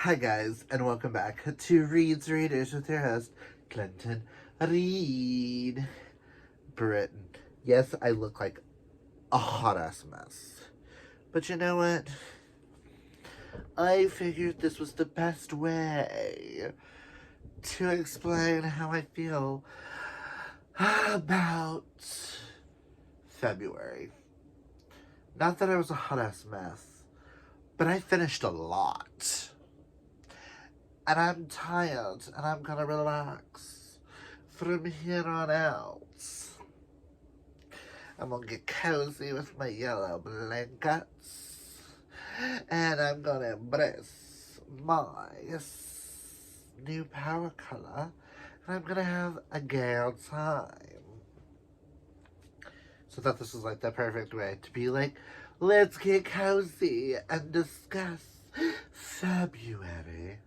Hi guys, and welcome back to Readers with your host, Clinton Reed. Britain. Yes, I look like a hot ass mess. But you know what? I figured this was the best way to explain how I feel about February. Not that I was a hot ass mess, but I finished a lot. And I'm tired, and I'm gonna relax from here on out. I'm gonna get cozy with my yellow blankets, and I'm gonna embrace my new power color, and I'm gonna have a gay time. So I thought this was like the perfect way to be like, let's get cozy and discuss February.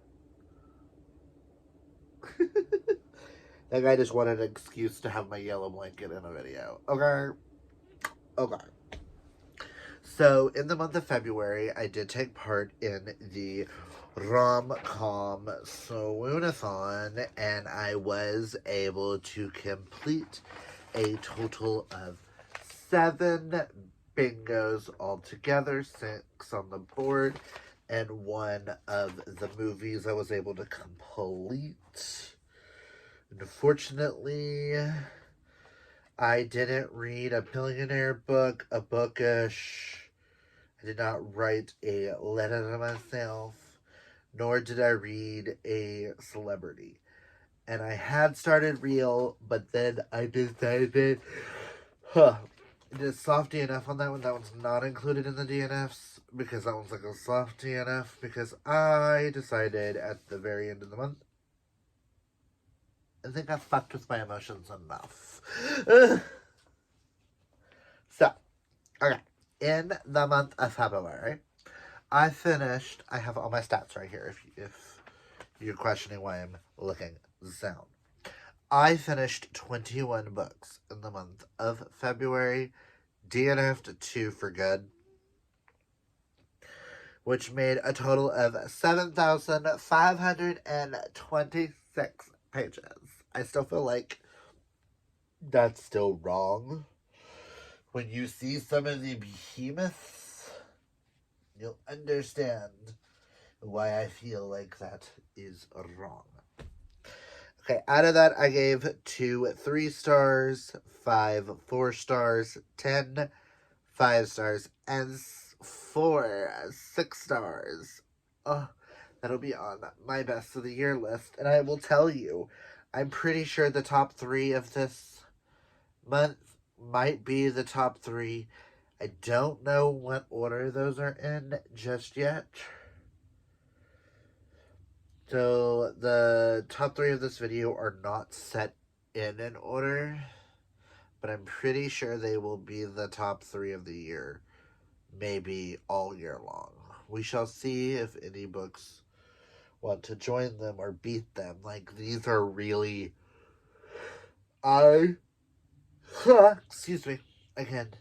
That guy just wanted an excuse to have my yellow blanket in a video. Okay. So, in the month of February, I did take part in the RomCom Swoonathon, and I was able to complete a total of 7 bingos altogether, 6 on the board, and one of the movies I was able to complete. Unfortunately, I didn't read a billionaire book, a bookish. I did not write a letter to myself, nor did I read a celebrity. And I had started Real, but then I decided, it is soft DNF on that one. That one's not included in the DNFs, because that one's like a soft DNF, because I decided at the very end of the month, I think I fucked with my emotions enough. So, okay. In the month of February, I have all my stats right here if you're questioning why I'm looking down. I finished 21 books in the month of February, DNF'd 2 for good, which made a total of 7,526 pages. I still feel like that's still wrong. When you see some of the behemoths, you'll understand why I feel like that is wrong. Okay, out of that, I gave 2 3 stars, 5 4 stars, 10 5 stars, and 4 6 stars. Oh, that'll be on my best of the year list. And I will tell you, I'm pretty sure the top 3 of this month might be the top 3. I don't know what order those are in just yet. So the top 3 of this video are not set in an order, but I'm pretty sure they will be the top 3 of the year, maybe all year long. We shall see if any books want to join them or beat them. Like, these are really, excuse me, again,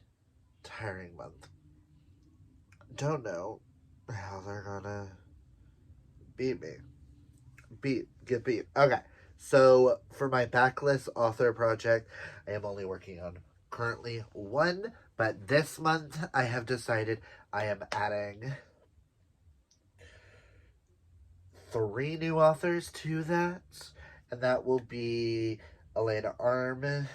tiring month. Don't know how they're gonna beat me. Get beat. Okay. So for my backlist author project, I am only working on currently 1, but this month I have decided I am adding 3 new authors to that, and that will be Elena Armos,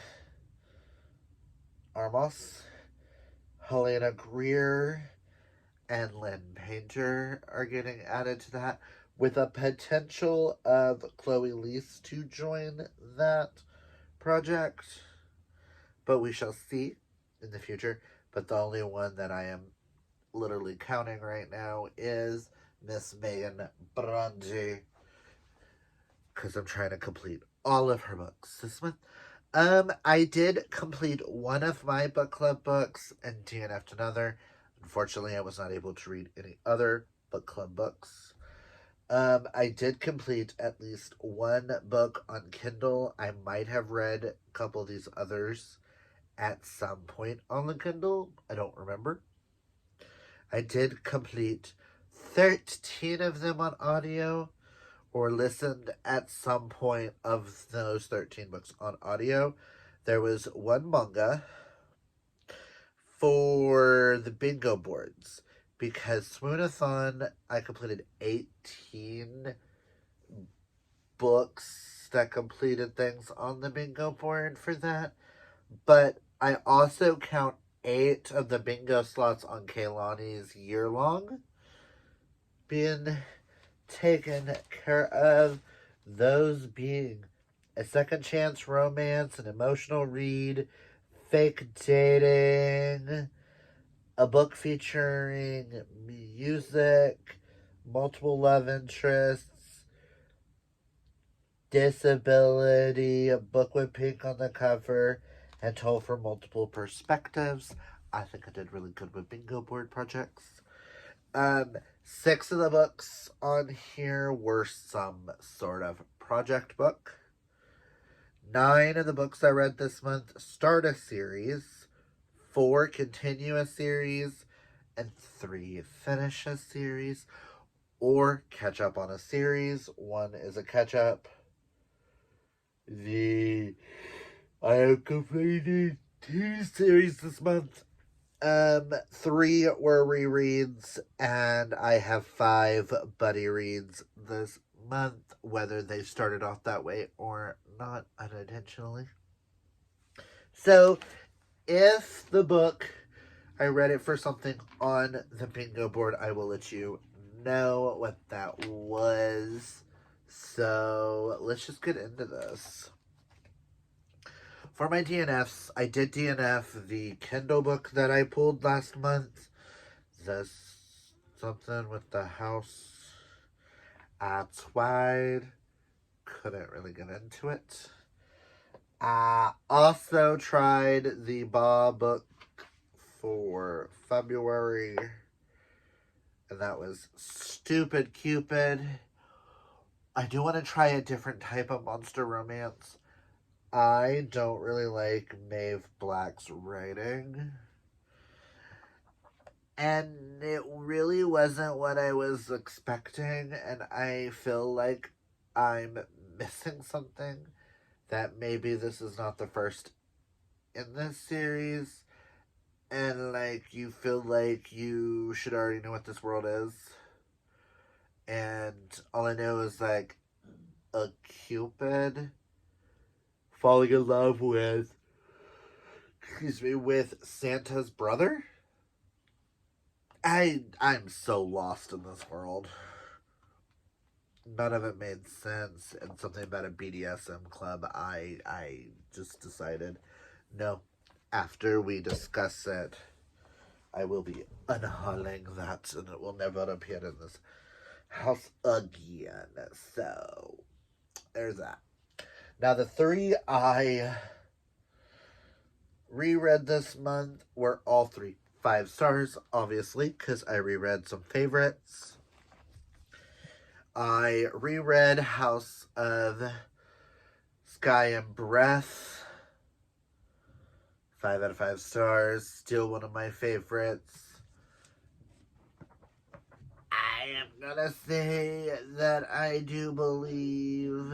Helena Greer, and Lynn Painter are getting added to that, with a potential of Chloe Leese to join that project. But we shall see in the future. But the only one that I am literally counting right now is Miss Megan Bronte, because I'm trying to complete all of her books this month. I did complete one of my book club books and DNF'd another. Unfortunately, I was not able to read any other book club books. I did complete at least 1 book on Kindle. I might have read a couple of these others at some point on the Kindle. I don't remember. I did complete 13 of them on audio, or listened at some point of those 13 books on audio. There was one manga for the bingo boards, because Swoonathon, I completed 18 books that completed things on the bingo board for that. But I also count 8 of the bingo slots on Kaylani's year-long being taken care of. Those being A Second Chance Romance, An Emotional Read, Fake Dating, a book featuring music, multiple love interests, disability, a book with pink on the cover, and told from multiple perspectives. I think I did really good with bingo board projects. 6 of the books on here were some sort of project book. 9 of the books I read this month start a series, 4 continue a series, and 3 finish a series or catch up on a series. 1 is a catch up. I have completed 2 series this month. 3 were rereads, and I have 5 buddy reads this month, whether they started off that way or not unintentionally. So, if the book, I read it for something on the bingo board, I will let you know what that was. So, let's just get into this. For my DNFs, I did DNF the Kindle book that I pulled last month. This something with the house outside. Couldn't really get into it. I also tried the Bob book for February, and that was Stupid Cupid. I do want to try a different type of monster romance. I don't really like Maeve Black's writing. And it really wasn't what I was expecting, and I feel like I'm missing something. That maybe this is not the first in this series, and like you feel like you should already know what this world is. And all I know is like a Cupid falling in love with Santa's brother. I'm so lost in this world. None of it made sense, and something about a BDSM club, I just decided, no, after we discuss it, I will be unhauling that, and it will never appear in this house again. So, there's that. Now, the 3 I reread this month were all 3 5 stars, obviously, because I reread some favorites. I reread House of Sky and Breath. 5 out of 5 stars. Still one of my favorites. I am gonna say that I do believe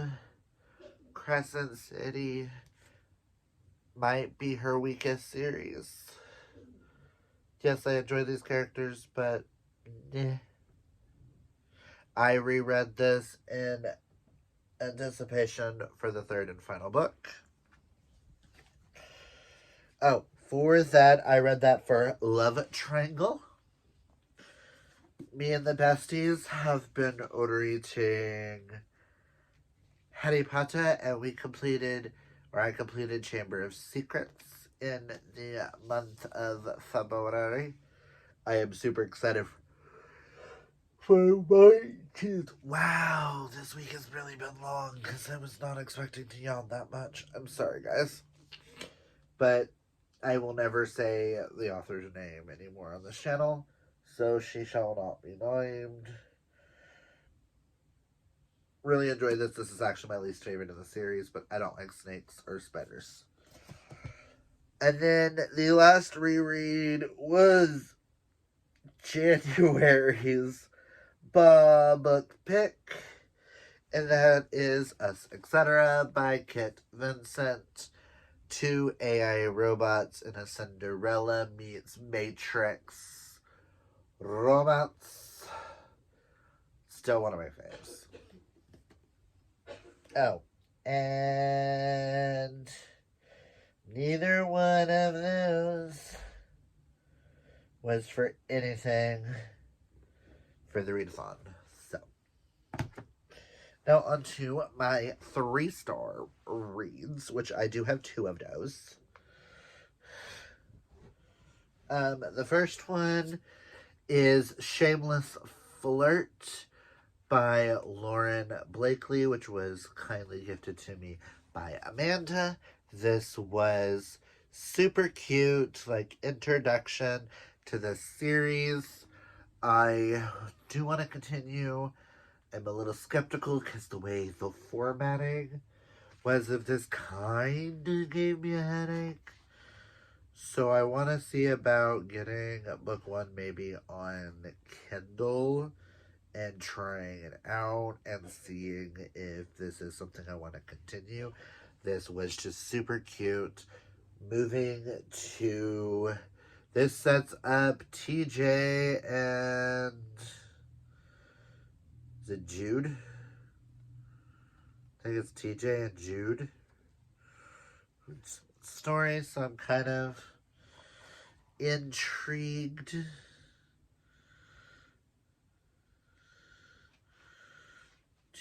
Crescent City might be her weakest series. Yes, I enjoy these characters, but I reread this in anticipation for the 3rd and final book. Oh, for that, I read that for Love Triangle. Me and the besties have been reading Harry Potter, and I completed Chamber of Secrets in the month of February. I am super excited for my teeth. Wow, this week has really been long because I was not expecting to yawn that much. I'm sorry, guys. But I will never say the author's name anymore on this channel, so she shall not be named. Really enjoyed this. This is actually my least favorite in the series, but I don't like snakes or spiders. And then the last reread was January's book pick, and that is Us, Etc. by Kit Vincent. Two AI robots in a Cinderella meets Matrix romance. Still one of my faves. Oh, and neither one of those was for anything for the readathon. So, now on to my 3-star reads, which I do have 2 of those. The first one is Shameless Flirt by Lauren Blakely, which was kindly gifted to me by Amanda. This was super cute, like, introduction to the series. I do want to continue. I'm a little skeptical because the way the formatting was of this kind of gave me a headache. So I want to see about getting book 1 maybe on Kindle and trying it out and seeing if this is something I want to continue. This was just super cute. Moving to... This sets up TJ and... Is it Jude? I think it's TJ and Jude. Story, so I'm kind of intrigued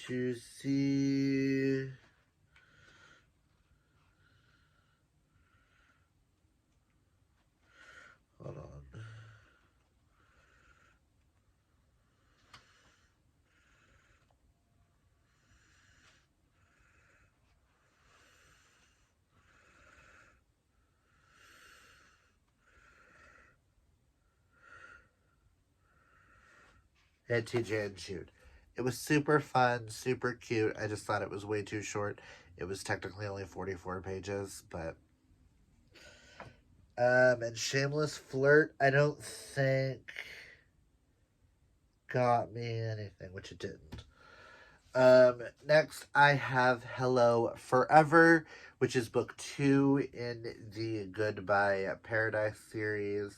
to see. Hold on. And TJ and Jude. It was super fun, super cute. I just thought it was way too short. It was technically only 44 pages, but... and Shameless Flirt, I don't think got me anything, which it didn't. Next, I have Hello Forever, which is book 2 in the Goodbye Paradise series.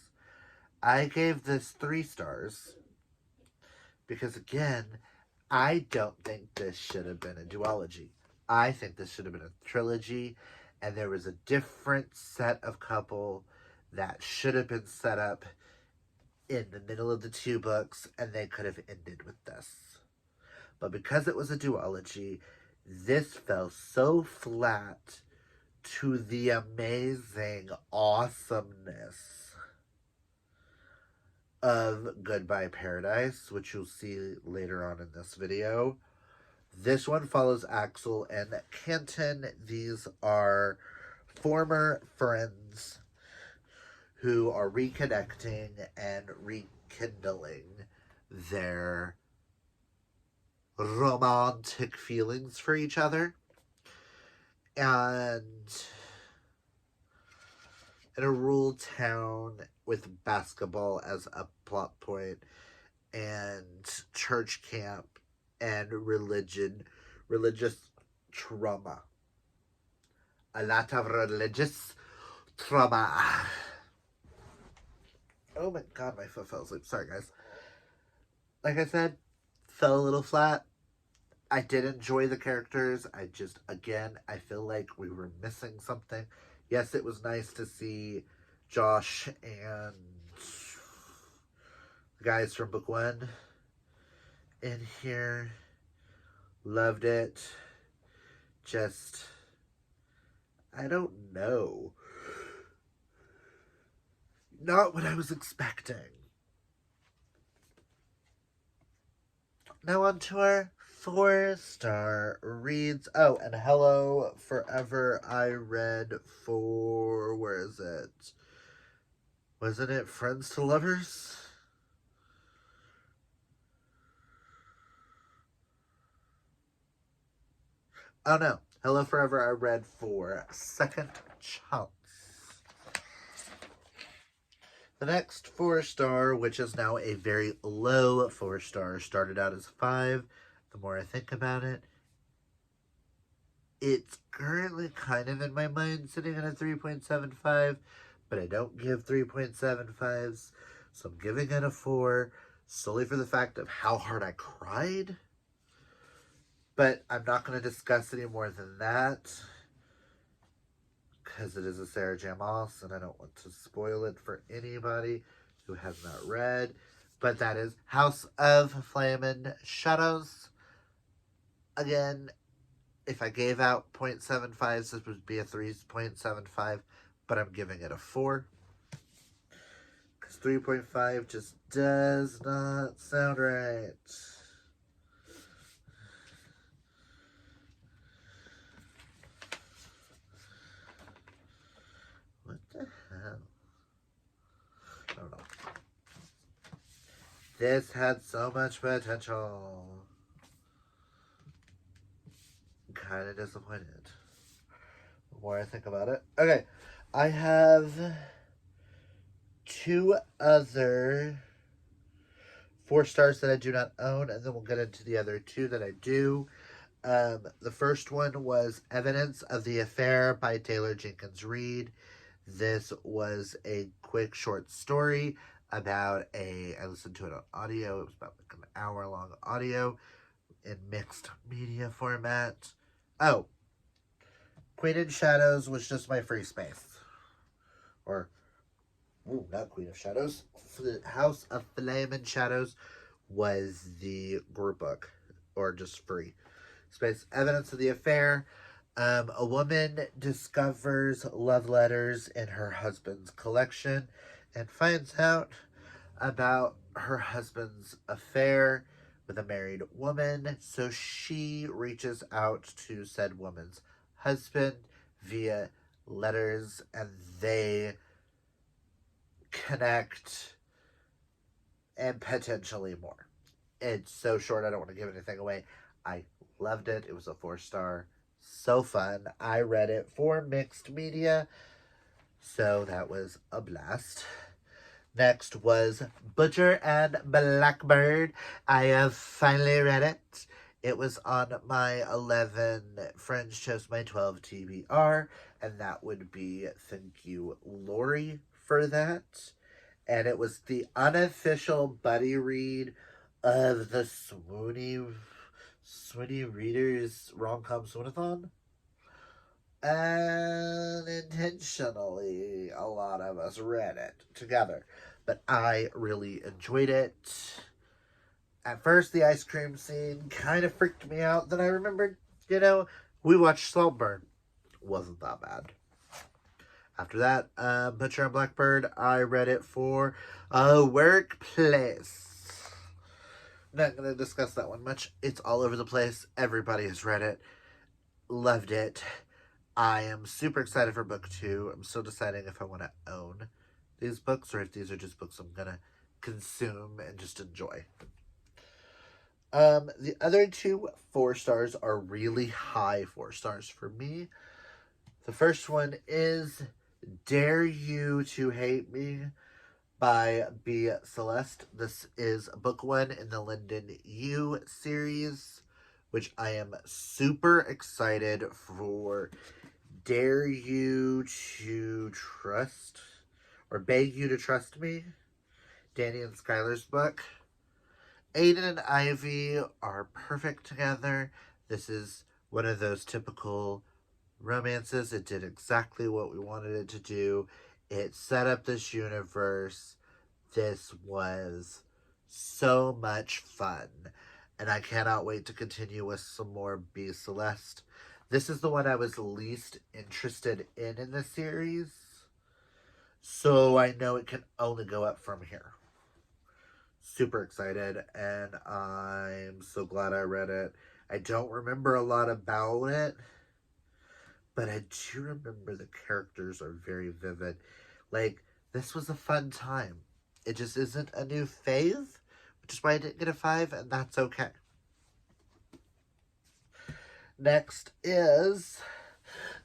I gave this 3 stars because, again, I don't think this should have been a duology. I think this should have been a trilogy, and there was a different set of couple that should have been set up in the middle of the 2 books, and they could have ended with this. But because it was a duology, this fell so flat to the amazing awesomeness of Goodbye Paradise, which you'll see later on in this video. This one follows Axel and Canton. These are former friends who are reconnecting and rekindling their romantic feelings for each other. And in a rural town with basketball as a plot point and church camp and religious trauma. A lot of religious trauma. Oh my god, my foot fell asleep. Sorry, guys. Like I said, fell a little flat. I did enjoy the characters. I feel like we were missing something. Yes, it was nice to see Josh and the guys from book 1 in here. Loved it. Just, I don't know. Not what I was expecting. Now on to our 4-star reads. Oh, and Hello Forever I read for, where is it? Wasn't it Friends to Lovers? Oh no, Hello Forever I read for Second Chance. The next 4-star, which is now a very low 4-star, started out as 5. The more I think about it, it's currently kind of in my mind sitting at a 3.75, but I don't give 3.75s, so I'm giving it a 4 solely for the fact of how hard I cried. But I'm not going to discuss any more than that because it is a Sarah J. Maas and I don't want to spoil it for anybody who has not read. But that is House of Flamin' Shadows. Again, if I gave out 0.75s, this would be a 3.75, but I'm giving it a 4. Because 3.5 just does not sound right. What the hell? I don't know. This had so much potential. I'm kind of disappointed. The more I think about it. Okay, I have 2 other 4-stars that I do not own, and then we'll get into the other 2 that I do. The first one was Evidence of the Affair by Taylor Jenkins Reid. This was a quick short story about I listened to it on audio. It was about like an hour-long audio in mixed media format. Oh, Queen in Shadows was just my free space. Not Queen of Shadows. The House of Flamin' Shadows was the group book, or just free space. Evidence of the Affair. A woman discovers love letters in her husband's collection and finds out about her husband's affair with a married woman. So she reaches out to said woman's husband via letters, and they connect and potentially more. It's so short, I don't want to give anything away. I loved it. It was a 4-star. So fun. I read it for mixed media, so that was a blast. Next was Butcher and Blackbird. I have finally read it. It was on my 11 Friends Chose My 12 TBR, and that would be thank you, Lori, for that. And it was the unofficial buddy read of the Swoony Readers RomCom Swoonathon. And intentionally, a lot of us read it together. But I really enjoyed it. At first, the ice cream scene kind of freaked me out. Then I remembered, we watched Saltburn. Wasn't that bad. After that, Butcher and Blackbird, I read it for a workplace. Not going to discuss that one much. It's all over the place. Everybody has read it. Loved it. I am super excited for book 2. I'm still deciding if I want to own these books or if these are just books I'm going to consume and just enjoy. The other 2 4-stars are really high 4-stars for me. The first one is Dare You to Hate Me by B. Celeste. This is book 1 in the Lyndon Yu series, which I am super excited for. Dare You to Trust, or Beg You to Trust Me, Danny and Skylar's book. Aiden and Ivy are perfect together. This is one of those typical romances. It did exactly what we wanted it to do. It set up this universe. This was so much fun. And I cannot wait to continue with some more B. Celeste. This is the one I was least interested in the series. So I know it can only go up from here. Super excited, and I'm so glad I read it. I don't remember a lot about it, but I do remember the characters are very vivid. Like, this was a fun time. It just isn't a new phase, which is why I didn't get a 5, and that's okay. Next is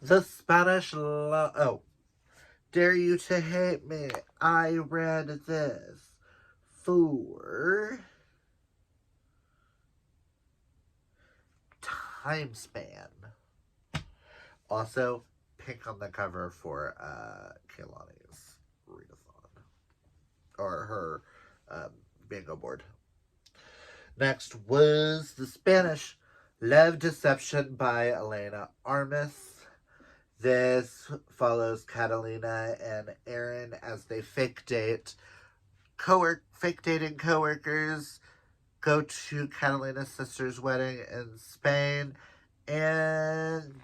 the Spanish dare you to hate me? I read this for Time Span. Also, pink on the cover for Kaylani's Readathon. Or her bingo board. Next was the Spanish Love Deception by Elena Armas. This follows Catalina and Aaron as they fake dating coworkers go to Catalina's sister's wedding in Spain, and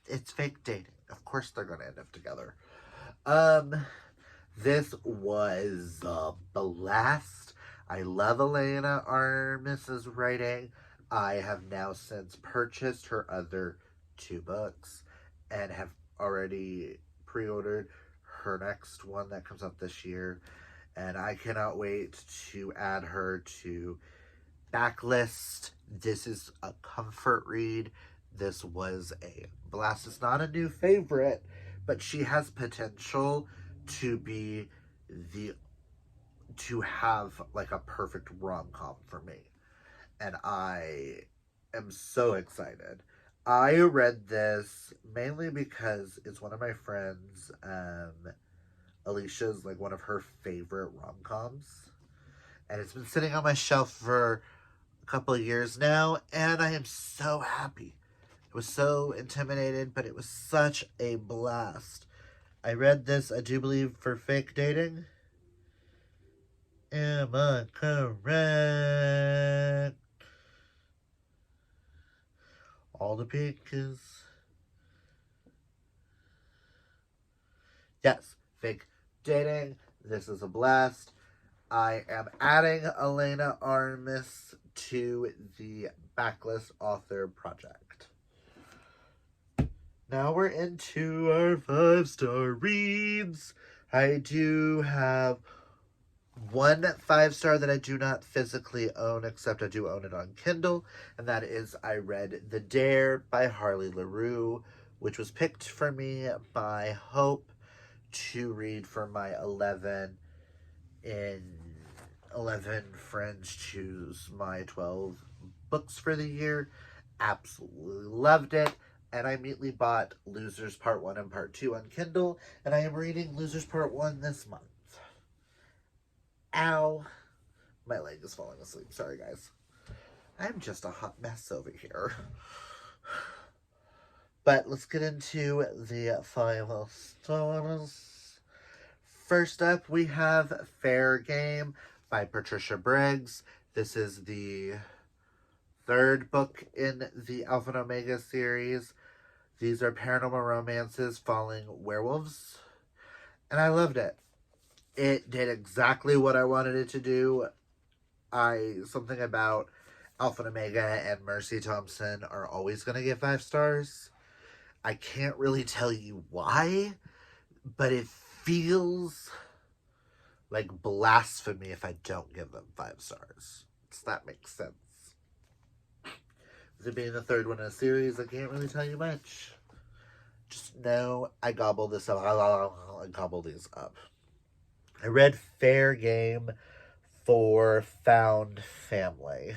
it's fake dating. Of course they're going to end up together. This was a blast. I love Elena Armas's writing. I have now since purchased her other 2 books and have already pre-ordered her next one that comes out this year. And I cannot wait to add her to backlist. This is a comfort read. This was a blast. It's not a new favorite, but she has potential to be to have like a perfect rom-com for me. And I am so excited. I read this mainly because it's one of my friends, Alicia's, like one of her favorite rom-coms. And it's been sitting on my shelf for a couple of years now, and I am so happy. I was so intimidated, but it was such a blast. I read this, I do believe, for fake dating. Am I correct? All the pink is... Yes, fake dating. This is a blast. I am adding Elena Armas to the backlist author project. Now we're into our 5-star reads. I do have 1 5-star that I do not physically own, except I do own it on Kindle, and that is I read The Dare by Harley LaRue, which was picked for me by Hope to read for my 11 friends choose my 12 books for the year. Absolutely loved it. And I immediately bought Losers Part 1 and Part 2 on Kindle, and I am reading Losers Part 1 this month. Ow. My leg is falling asleep. Sorry, guys. I'm just a hot mess over here. But let's get into the 5 stars. First up, we have Fair Game by Patricia Briggs. This is the 3rd book in the Alpha and Omega series. These are paranormal romances following werewolves, and I loved it. It did exactly what I wanted it to do. Something about Alpha and Omega and Mercy Thompson are always going to get 5 stars. I can't really tell you why, but it feels like blasphemy if I don't give them 5 stars. Does that make sense? With it being the 3rd one in a series, I can't really tell you much. Just know I gobble this up. I gobble these up. I read Fair Game for Found Family.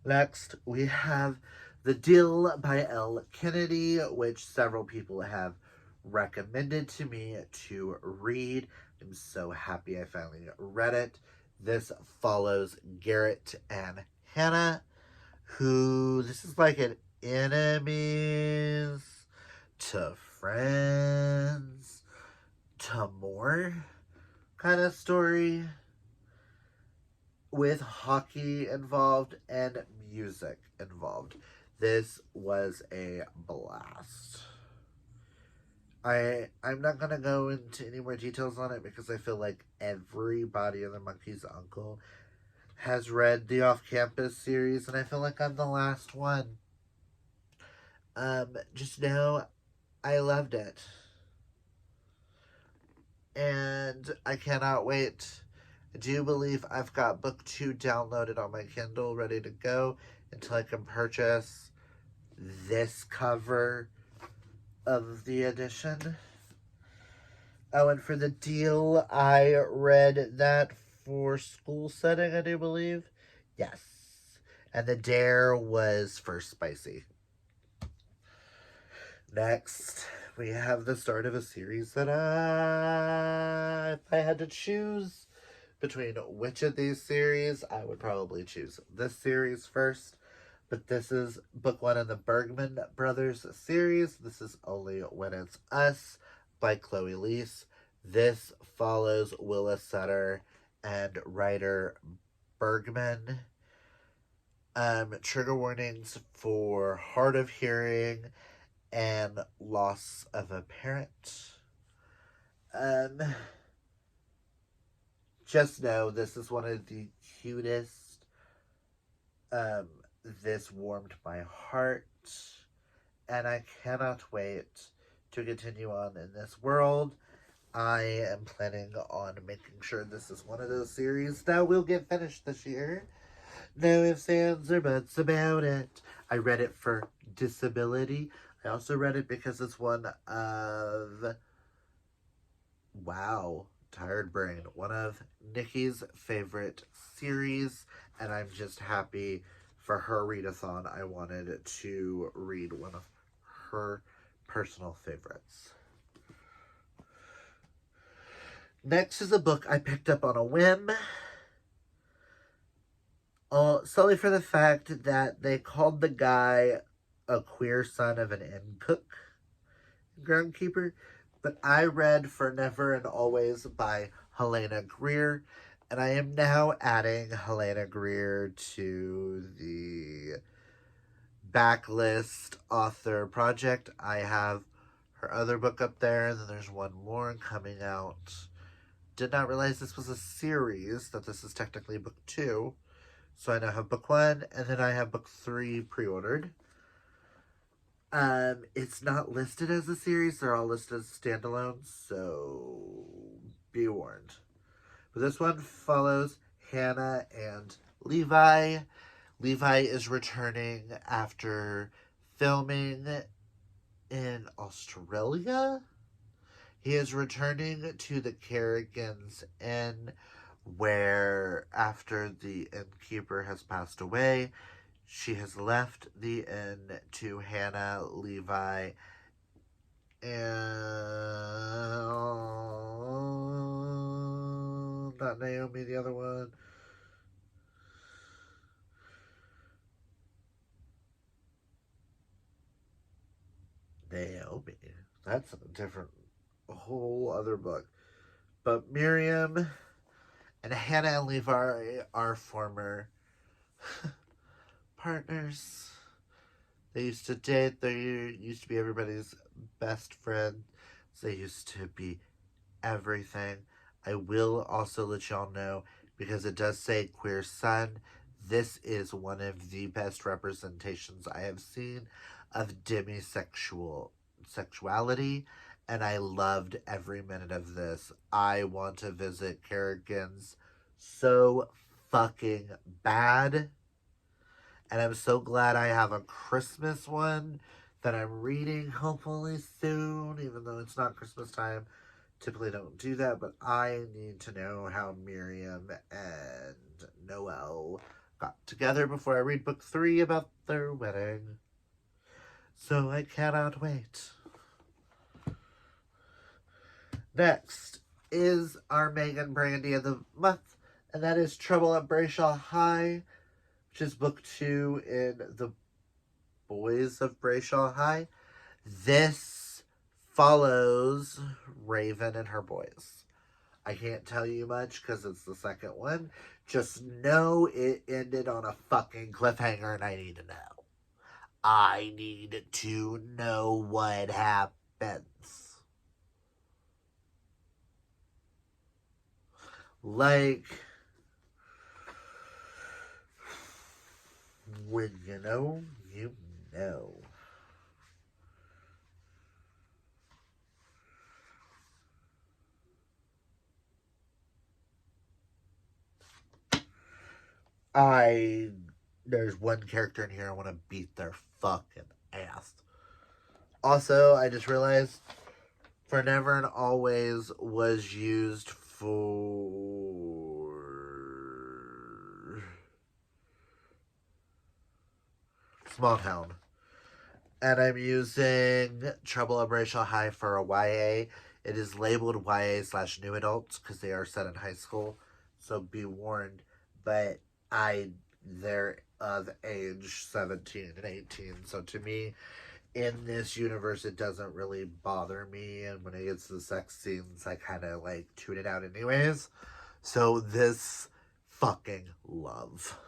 Next, we have The Deal by Elle Kennedy, which several people have recommended to me to read. I'm so happy I finally read it. This follows Garrett and Hannah, who, this is like an enemies to friends to more kind of story with hockey involved and music involved. This was a blast. I'm not going to go into any more details on it because I feel like everybody in the Monkey's Uncle has read the Off-Campus series, and I feel like I'm the last one. Just know I loved it. And I cannot wait. I do believe I've got book 2 downloaded on my Kindle, ready to go, until I can purchase this cover of the edition. Oh, and for the deal, I read that for school setting, I do believe. Yes. And the dare was for spicy. Next, we have the start of a series that if I had to choose between which of these series, I would probably choose this series first. But this is book one in the Bergman Brothers series. This is Only When It's Us by Chloe Leese. This follows Willa Sutter and writer Bergman. Trigger warnings for hard of hearing and loss of a parent. Just know this is one of the cutest. This warmed my heart, and I cannot wait to continue on in this world. I am planning on making sure this is one of those series that will get finished this year. No ifs, ands, or buts about it. I read it for disability. I also read it because it's one of... Wow, tired brain. One of Nikki's favorite series, and I'm just happy for her readathon. I wanted to read one of her personal favorites. Next is a book I picked up on a whim. Solely for the fact that they called the guy a queer son of an inn cook, groundkeeper. But I read For Never and Always by Helena Greer, and I am now adding Helena Greer to the backlist author project. I have her other book up there, and then there's one more coming out. Did not realize this was a series, that this is technically book 2. So I now have book 1, and then I have book 3 pre-ordered. It's not listed as a series. They're all listed as standalones, so be warned. But this one follows Hannah and Levi. Levi is returning after filming in Australia. He is returning to the Kerrigan's Inn, where after the innkeeper has passed away, she has left the inn to Hannah, Levi, and not Naomi, the other one. Naomi. That's a whole other book. But Miriam and Hannah and Levi are former partners. They used to date. They used to be everybody's best friend. They used to be everything. I will also let y'all know, because it does say queer son, this is one of the best representations I have seen of demisexual sexuality, and I loved every minute of this. I want to visit Kerrigan's so fucking bad. And I'm so glad I have a Christmas one that I'm reading hopefully soon, even though it's not Christmas time. Typically don't do that, but I need to know how Miriam and Noelle got together before I read book 3 about their wedding. So I cannot wait. Next is our Megan Brandy of the month, and that is Trouble at Brayshaw High, which is book 2 in the Boys of Brayshaw High. This follows Raven and her boys. I can't tell you much because it's the second one. Just know it ended on a fucking cliffhanger, and I need to know. I need to know what happens. Like, when you know, you know. There's one character in here I want to beat their fucking ass. Also, I just realized For Never and Always was used for Small Town. And I'm using Trouble on Racial High for a YA. It is labeled YA/new adults because they are set in high school. So be warned. But they're of age 17 and 18. So to me, in this universe, it doesn't really bother me. And when it gets to the sex scenes, I kind of like tune it out anyways. So this fucking love.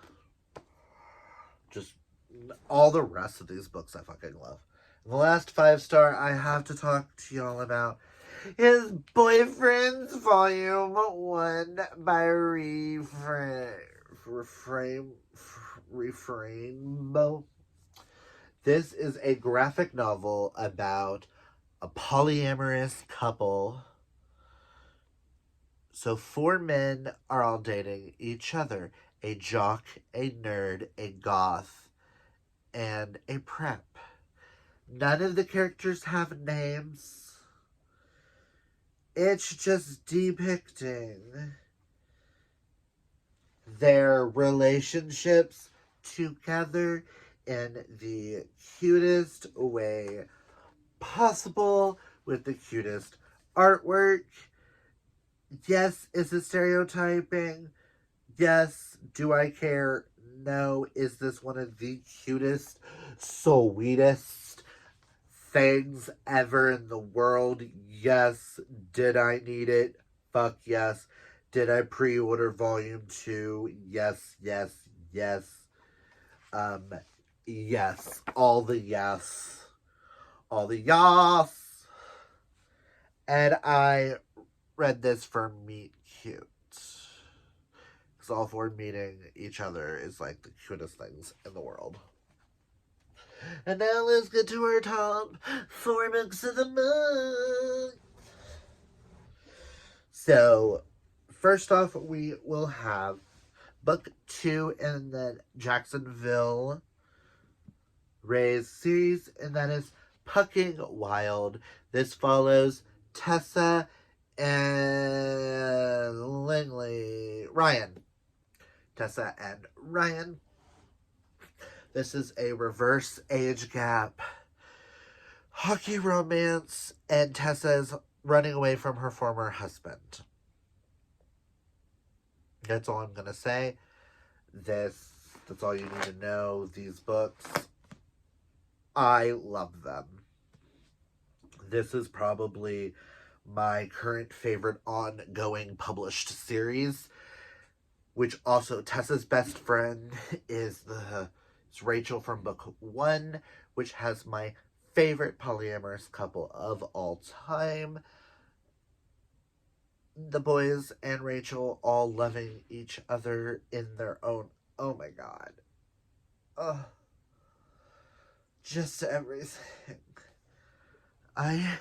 Just all the rest of these books I fucking love. And the last 5-star I have to talk to y'all about is Boyfriends Volume 1 by Refrainbow. This is a graphic novel about a polyamorous couple. So 4 men are all dating each other. A jock, a nerd, a goth, and a prep. None of the characters have names. It's just depicting their relationships together in the cutest way possible with the cutest artwork. Yes, is it stereotyping? Yes. Do I care? No. Is this one of the cutest, sweetest things ever in the world? Yes. Did I need it? Fuck yes. Did I pre-order volume 2? Yes, yes, yes. Yes. All the yes. All the yes. And I read this for meet cute. Because all 4 meeting each other is like the cutest things in the world. And now let's get to our top 4 books of the month. So, first off, we will have book 2 in the Jacksonville Rays series, and that is Pucking Wild. This follows Tessa and Ryan. Tessa and Ryan. This is a reverse age gap hockey romance, and Tessa is running away from her former husband. That's all I'm gonna say. That's all you need to know. These books, I love them. This is probably my current favorite ongoing published series, which also Tessa's best friend is Rachel from book 1, which has my favorite polyamorous couple of all time. The boys and Rachel all loving each other in their own. Oh my god. Ugh. Just everything. I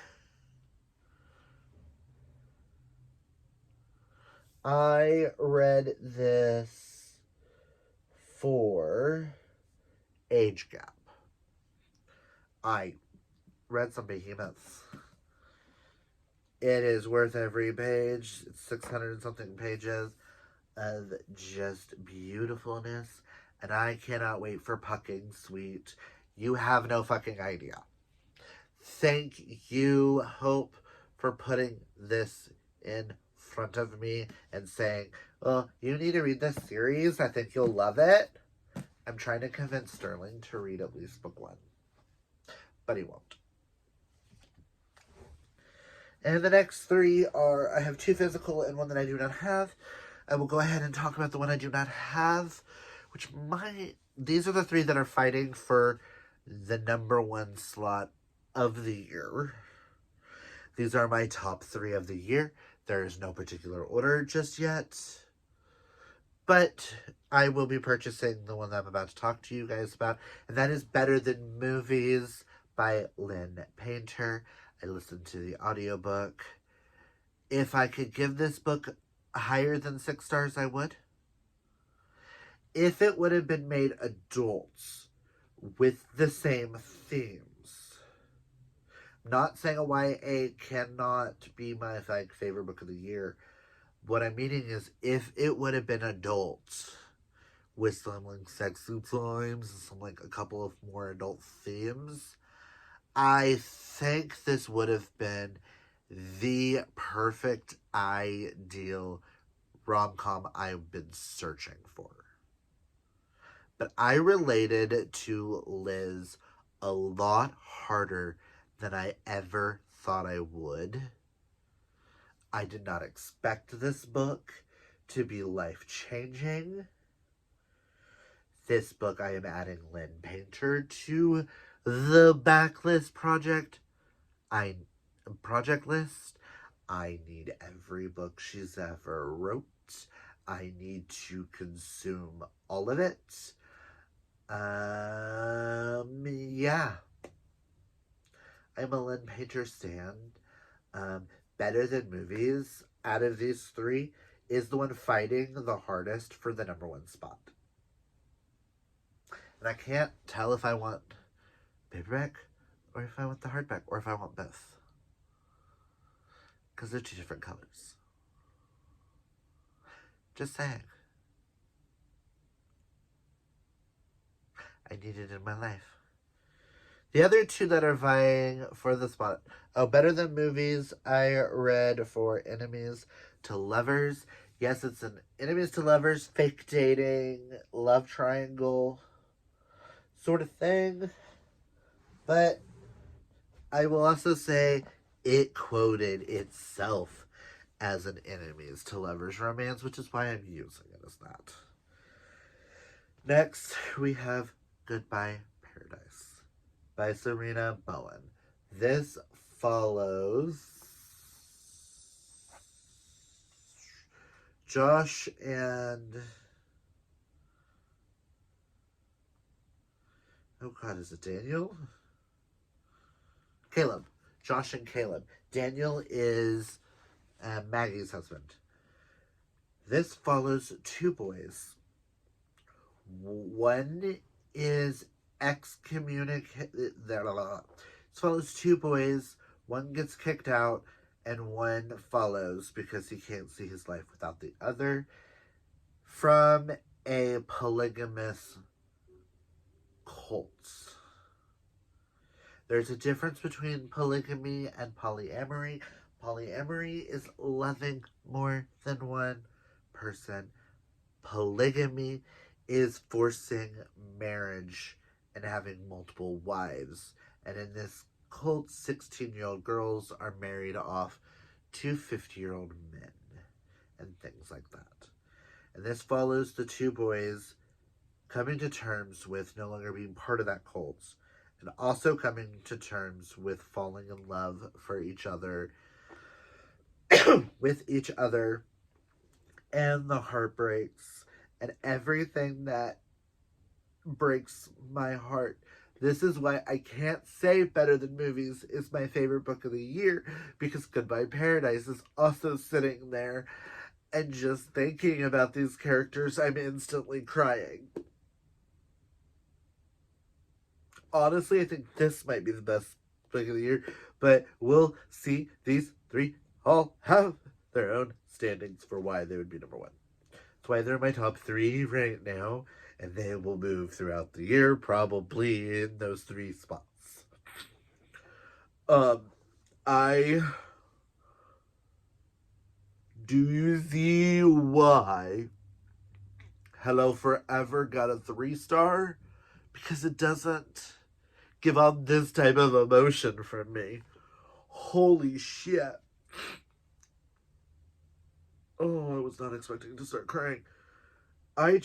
read this for age gap. I read some behemoths. It is worth every page. It's 600 and something pages of just beautifulness. And I cannot wait for Pucking Sweet. You have no fucking idea. Thank you, Hope, for putting this in front of me and saying, oh, you need to read this series. I think you'll love it. I'm trying to convince Sterling to read at least book 1. But he won't. And the next 3 are, I have 2 physical and 1 that I do not have. I will go ahead and talk about the one I do not have, these are the 3 that are fighting for the number 1 slot of the year. These are my top 3 of the year. There is no particular order just yet. But I will be purchasing the one that I'm about to talk to you guys about, and that is Better Than Movies by Lynn Painter. I listened to the audiobook. If I could give this book higher than 6 stars, I would. If it would have been made adults with the same themes, Not saying a YA cannot be my favorite book of the year. What I'm meaning is if it would have been adult with some like sexy times and some like a couple of more adult themes, I think this would have been the perfect ideal rom-com I've been searching for. But I related to Liz a lot harder than I ever thought I would. I did not expect this book to be life-changing. This book, I am adding Lynn Painter to the backlist project list. I need every book she's ever wrote. I need to consume all of it. Yeah. I'm a Lynn Painter stan. Better Than Movies, out of these three, is the one fighting the hardest for the number one spot. And I can't tell if I want paperback or if I want the hardback or if I want both. Because they're two different colors. Just saying. I need it in my life. The other two that are vying for the spot. Oh, Better Than Movies, I read for Enemies to Lovers. Yes, it's an Enemies to Lovers, fake dating, love triangle sort of thing. But I will also say it quoted itself as an Enemies to Lovers romance, which is why I'm using it as that. Next, we have Goodbye Paradise by Serena Bowen. This follows Josh and... oh God, is it Daniel? Caleb. Josh and Caleb. Daniel is Maggie's husband. This follows two boys. One is excommunicated. This follows two boys. One gets kicked out, and one follows because he can't see his life without the other. From a polygamous cult. There's a difference between polygamy and polyamory. Polyamory is loving more than one person. Polygamy is forcing marriage and having multiple wives. And in this cult, 16-year-old girls are married off to 50-year-old men and things like that. And this follows the two boys coming to terms with no longer being part of that cult, and also coming to terms with falling in love for each other, with each other, and the heartbreaks, and everything that breaks my heart. This is why I can't say Better Than Movies is my favorite book of the year, because Goodbye Paradise is also sitting there, and just thinking about these characters, I'm instantly crying. Honestly, I think this might be the best book of the year, but we'll see. These three all have their own standings for why they would be number one. That's why they're my top three right now, and they will move throughout the year, probably in those three spots. I do see why Hello Forever got a 3-star, because it doesn't give off this type of emotion from me. Holy shit. Oh, I was not expecting to start crying. I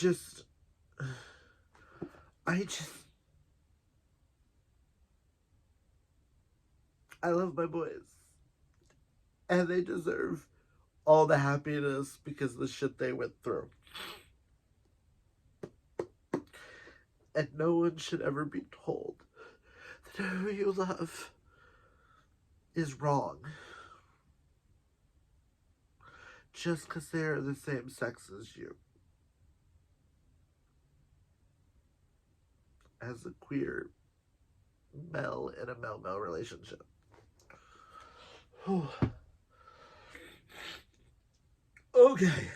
love my boys. And they deserve all the happiness because of the shit they went through. And no one should ever be told that who you love is wrong. Just because they are the same sex as you. As a queer male in a male-male relationship. Okay.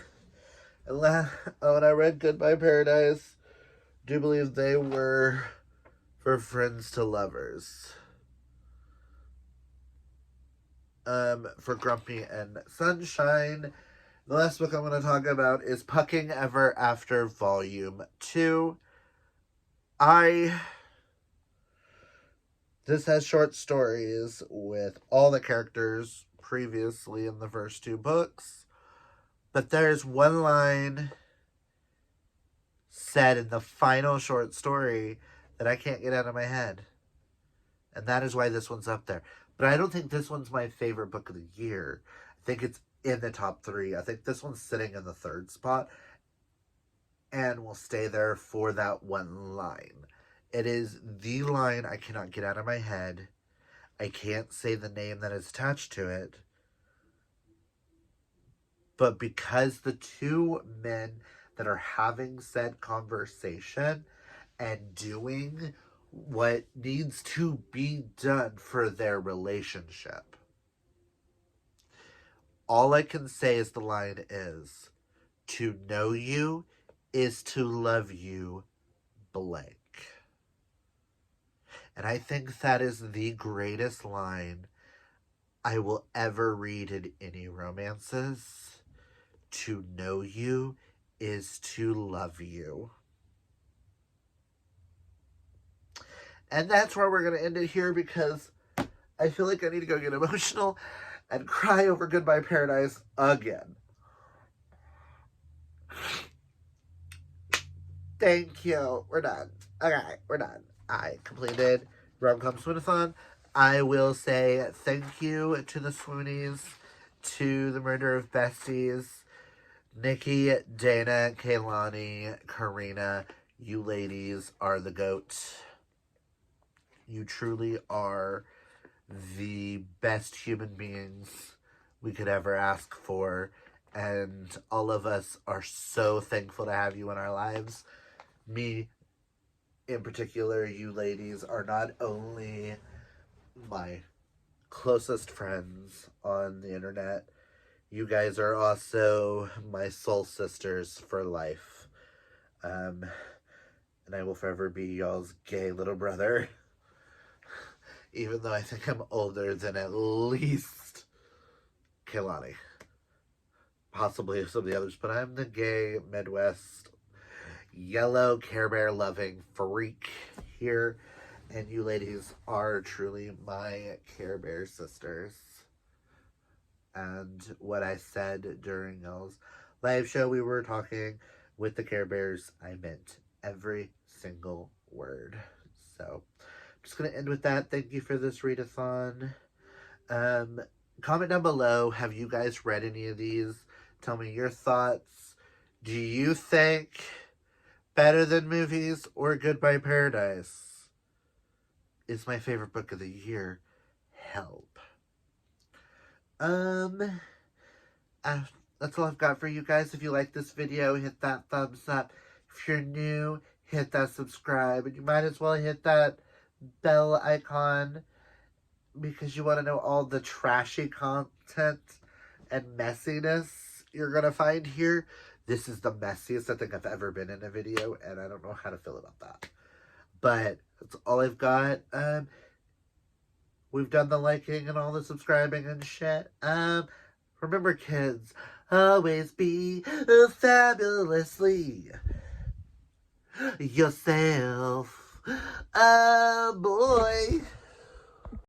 And when I read Goodbye Paradise, I do believe they were for friends to lovers. For Grumpy and Sunshine. The last book I'm going to talk about is Pucking Ever After Volume 2. This has short stories with all the characters previously in the first 2 books. But there's one line said in the final short story that I can't get out of my head. And that is why this one's up there. But I don't think this one's my favorite book of the year. I think it's in the top 3. I think this one's sitting in the 3rd spot. And will stay there for that one line. It is the line I cannot get out of my head. I can't say the name that is attached to it. But because the 2 men that are having said conversation and doing what needs to be done for their relationship, all I can say is the line is, to know you is to love you blank. And I think that is the greatest line I will ever read in any romances. To know you is to love you. And that's where we're going to end it here, because I feel like I need to go get emotional and cry over Goodbye Paradise again. Thank you. We're done. Okay, we're done. I completed RomCom Swoonathon. I will say thank you to the Swoonies, to the Murder of Besties, Nikki, Dana, Kaylani, Karina. You ladies are the GOAT. You truly are the best human beings we could ever ask for. And all of us are so thankful to have you in our lives. Me, in particular, you ladies are not only my closest friends on the internet, you guys are also my soul sisters for life. And I will forever be y'all's gay little brother. Even though I think I'm older than at least Kaylani. Possibly some of the others, but I'm the gay Midwest yellow Care Bear loving freak here. And you ladies are truly my Care Bear sisters. And what I said during y'all's live show, we were talking with the Care Bears, I meant every single word. So I'm just going to end with that. Thank you for this readathon. Comment down below, have you guys read any of these? Tell me your thoughts. Do you think Better Than Movies or Goodbye Paradise is my favorite book of the year? Help. That's all I've got for you guys. If you like this video, hit that thumbs up. If you're new, hit that subscribe. And you might as well hit that bell icon, because you want to know all the trashy content and messiness you're going to find here. This is the messiest I think I've ever been in a video, and I don't know how to feel about that. But that's all I've got. We've done the liking and all the subscribing and shit. Remember, kids, always be fabulously yourself. Boy.